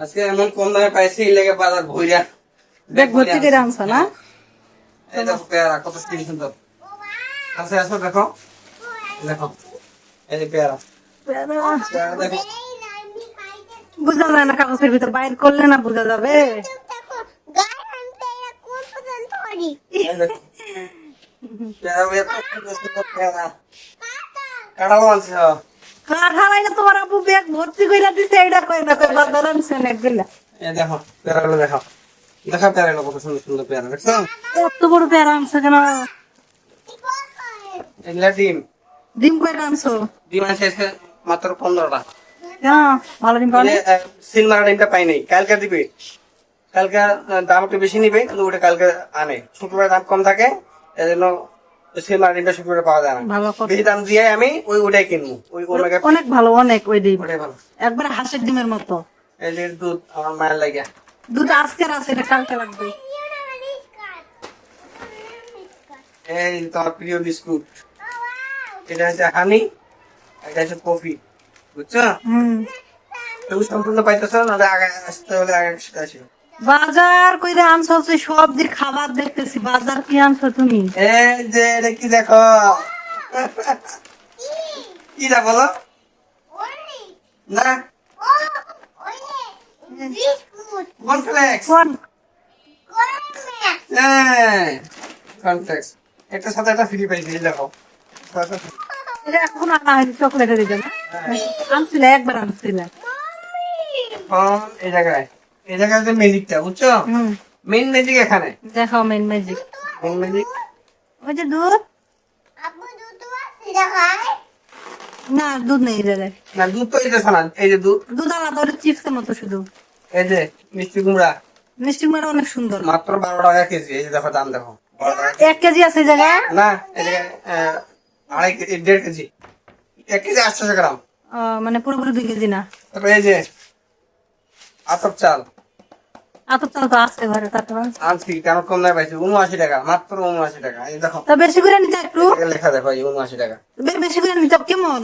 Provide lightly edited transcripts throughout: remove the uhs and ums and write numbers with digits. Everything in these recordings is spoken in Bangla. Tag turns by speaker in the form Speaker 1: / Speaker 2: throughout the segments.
Speaker 1: আজকে এমন কম দামে পাইছি লেগে বাজার ভইরা
Speaker 2: ব্যাগ ভর্তি করে আনছো না?
Speaker 1: এই দেখো পেয়ারা কত সুন্দর আছে আসো দেখো দেখো এই যে পেয়ারা পেয়ারা দেখো
Speaker 2: বুঝা যায় না কাগজের ভিতর বাইর করলে না বুঝা যাবে।
Speaker 1: এই দেখো। পেয়ারা এত সুন্দর পেয়ারা কাঁঠাল আনছে
Speaker 2: কাঁঠাল আইনা তোমার আব্বু ব্যাগ ভর্তি করে দিছে, এইটা কই না কই বাজার আনছে না একগুলা।
Speaker 1: এই দেখো পেয়ারাগুলো দেখো দেখো পেয়ারাগুলো কত সুন্দর সুন্দর পেয়ারা দেখছো
Speaker 2: এত বড় পেয়ারা আনছো কেন?
Speaker 1: এগুলা ডিম
Speaker 2: ডিম কয়টা আনছো?
Speaker 1: ডিম আছে মাত্র 15টা
Speaker 2: কেন ভালো ডিম পাওয়া নাই?
Speaker 1: সিলমারা ডিমটা পাই নাই কালকে দিবে কালকে দাম একটু বেশি নিবে কিন্তু ওটা কালকে আনে শুক্রবার দাম কম থাকে এই জন্য সিলমারা ডিমটা শুক্রবার পাওয়া যায় না
Speaker 2: ভালো কথা।
Speaker 1: বেশি দাম দিয়ে আমি ওটাই কিনবো ওই ওমেগা
Speaker 2: অনেক ভালো, অনেক ওই ডিম
Speaker 1: ওটাই ভালো
Speaker 2: একবারে হাঁসের ডিমের মতো।
Speaker 1: এই যে দুধ আমার মায়ের লাগিয়া
Speaker 2: দুধ আজকের আছে, এটা কালকে লাগবে।
Speaker 1: এই তোমার প্রিয় বিস্কুট এটা হচ্ছে হানি এটা হচ্ছে কফি বুঝছো তুমি সম্পূর্ণ পাইতেছ না আগে আসতে হলে আগে আসি
Speaker 2: বাজার কইরা আনছো যে সব যে খাবার দেখতেছি, বাজার কি আনছো তুমি?
Speaker 1: এই যে এটা কি দেখো কিটা বলো না কর্নফ্লেক্স
Speaker 2: কোন
Speaker 1: কর্নফ্লেক্স এটার সাথে একটা ফ্রি পাইছি এই দেখো
Speaker 2: এটা এখন আনা হয়নি, চকলেটে দিবে না? আনছিলে একবার আনছিলে।
Speaker 1: এই জায়গায় যে ম্যাজিকটা বুঝছো মেইন ম্যাজিক এখানে
Speaker 2: দেখাও মেন ম্যাজিক।
Speaker 1: মেইন ম্যাজিক
Speaker 2: ওই যে দুধ না, দুধ নেই রে।
Speaker 1: না দুধ তো এই যে শোনা এই যে দুধ
Speaker 2: দুধ আলাদা, ওটা চিপসের মতো শুধু।
Speaker 1: এই যে মিষ্টি কুমড়া
Speaker 2: মিষ্টি কুমড়া অনেক সুন্দর,
Speaker 1: মাত্র 12 টাকা কেজি এই যে দেখো দাম দেখো 12 টাকা
Speaker 2: 1 কেজি আছে এই জায়গায়।
Speaker 1: না এই জায়গায় 2.5 কেজি 1.5 কেজি 1 কেজি 800 গ্রাম
Speaker 2: মানে পুরোপুরি 2 কেজি না।
Speaker 1: তারপরে এই যে আতপ চাল
Speaker 2: আতপ চাল তো আছে ঘরে, তারপর
Speaker 1: আনছি কেন কম দামে পাইছি 79 টাকা মাত্র 79 টাকা এই দেখো
Speaker 2: তা বেশি করে নিতে একটু,
Speaker 1: এখানে লেখা দেখো এই 79 টাকা
Speaker 2: বেশি করে নিতে। কেমন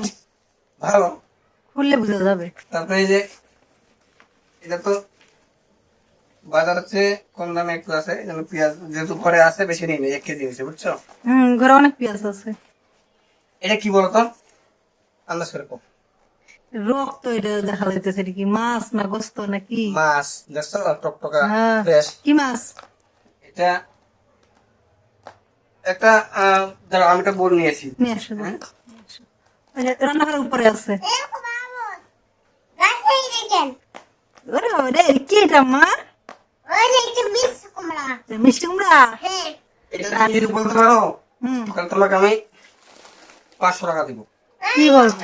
Speaker 1: ভালো
Speaker 2: খুললে বুঝা যাবে।
Speaker 1: তারপরে এই যে এটা তো বাজার হচ্ছে কম দামে একটু আছে এই জন্য পেঁয়াজ যেহেতু ঘরে আছে বেশি নেই 1 কেজি হয়েছে বুঝছো
Speaker 2: ঘরে অনেক পেঁয়াজ আছে।
Speaker 1: এটা কি বলতো আন্দাজ করে কম
Speaker 2: রক্ত এটা দেখা যাইতেছে, এটা কি মাছ না গোস্ত না কি?
Speaker 1: মাছ দেখছো টকটকা
Speaker 2: হ্যাঁ।
Speaker 1: ফ্রেশ
Speaker 2: কি মাছ?
Speaker 1: এটা একটা দাঁড়াও আমি একটা বোল নিয়েছি
Speaker 2: নিয়ে আসো যাও। ওই যে রান্নাঘরের উপরে আছে। ওরে ওরে, কি এটা মা? মিষ্টি কুমড়া।
Speaker 1: এটা তুমি যদি বলতে পারো
Speaker 2: হুম,
Speaker 1: তাহলে তোমাকে আমি 500 টাকা দিব
Speaker 2: কি বলবো?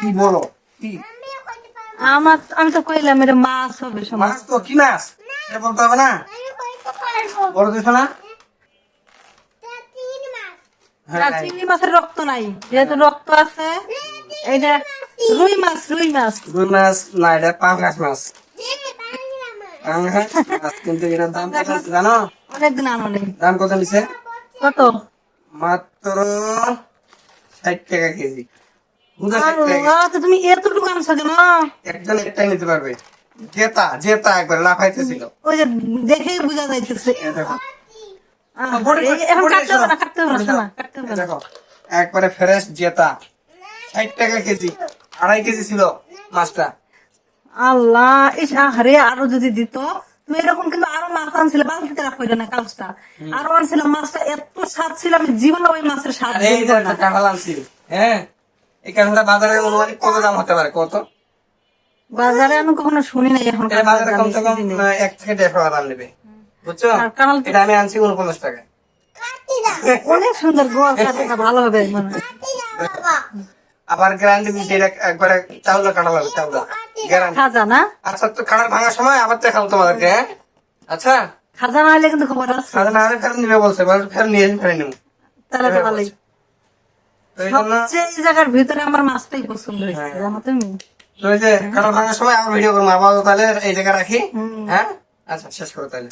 Speaker 1: কি বলো কি
Speaker 2: আমি তো কইলাম এটা মাছ হবে সব।
Speaker 1: মাছ তো কি মাছ এটা বলতে হবে না বড় দেখো না হ্যাঁ
Speaker 2: আর চিংড়ি মাছের রক্ত নাই, যেহেতু রক্ত আছে এইটা রুই মাছ। রুই মাছ
Speaker 1: রুই মাছ না এটা পাঙ্গাস মাছ পাঙ্গাস মাছ কিন্তু এটার দাম কত আছে জানো
Speaker 2: অনেকদিন আনো নেই।
Speaker 1: দাম কত নিছে
Speaker 2: কত?
Speaker 1: মাত্র 60 টাকা কেজি বুঝা 60 টাকা
Speaker 2: আল্লাহ, তো তুমি এতটুকু আনছো কেন?
Speaker 1: একজন একটাই নিতে পারবে জেতা জেতা একবার লাফাইতেছিল
Speaker 2: ওই যে দেখেই বোঝা যাইতেছে।
Speaker 1: এই দেখো
Speaker 2: এখন কাটতে হবে না, কাটতে হবে না, শোনা, কাটতে হবে
Speaker 1: এই
Speaker 2: না।
Speaker 1: দেখো একবারে ফ্রেশ জেতা 60 টাকা কেজি 2.5 কেজি ছিল মাছটা
Speaker 2: আল্লাহ, আরে আরো যদি দিত। তুমি এরকম কিন্তু আরো মাছ আনছিলে, বালতিতে রাখো এটা না কাগজটা। আরো আনছিলাম, মাছটা এত স্বাদ ছিল, আমি জীবনে ওই মাছের স্বাদ
Speaker 1: এই যে
Speaker 2: দেখবো না।
Speaker 1: কাঁঠাল আনছি হ্যাঁ এই কাঁঠালটা বাজারে অনুমানিক কত দাম হতে পারে কত
Speaker 2: বাজারে আমি কখনো শুনি নাই এখন।
Speaker 1: এটা বাজারে কমসে কম 1 থেকে 1.5 টাকা দাম নেবে বুঝছো
Speaker 2: আর কাঁঠাল তো-
Speaker 1: এটা আমি আনছি 49 টাকায়
Speaker 2: অনেক সুন্দর গোয়াল কাঠটা ভালো হবে মানে।
Speaker 1: আবার গ্যারান্টি দিচ্ছি এটা একবারে চাউলা কাঁঠাল হবে চাউলা গ্যারান্টি
Speaker 2: খাজা না,
Speaker 1: আচ্ছা তো কাঁঠাল ভাঙার সময় আবার দেখাবো তোমাদেরকে হ্যাঁ আচ্ছা
Speaker 2: খাজা না হলে কিন্তু খবর আছে।
Speaker 1: খাজা না হলে ফেরত নিবে বলছে ফেরত নিয়ে ফেরে নেবো
Speaker 2: তাহলে তো ভালোই।
Speaker 1: তো এই জন্য
Speaker 2: সবচেয়ে এই জায়গার ভিতরে আমার মাছটাই পছন্দ হয়েছে,
Speaker 1: হ্যাঁ।
Speaker 2: জানো তুমি?
Speaker 1: তো এই যে কাঁঠাল ভাঙার সময় আবার ভিডিও করবো আবার তাহলে এই জায়গায় রাখি হ্যাঁ আচ্ছা শেষ করো তাহলে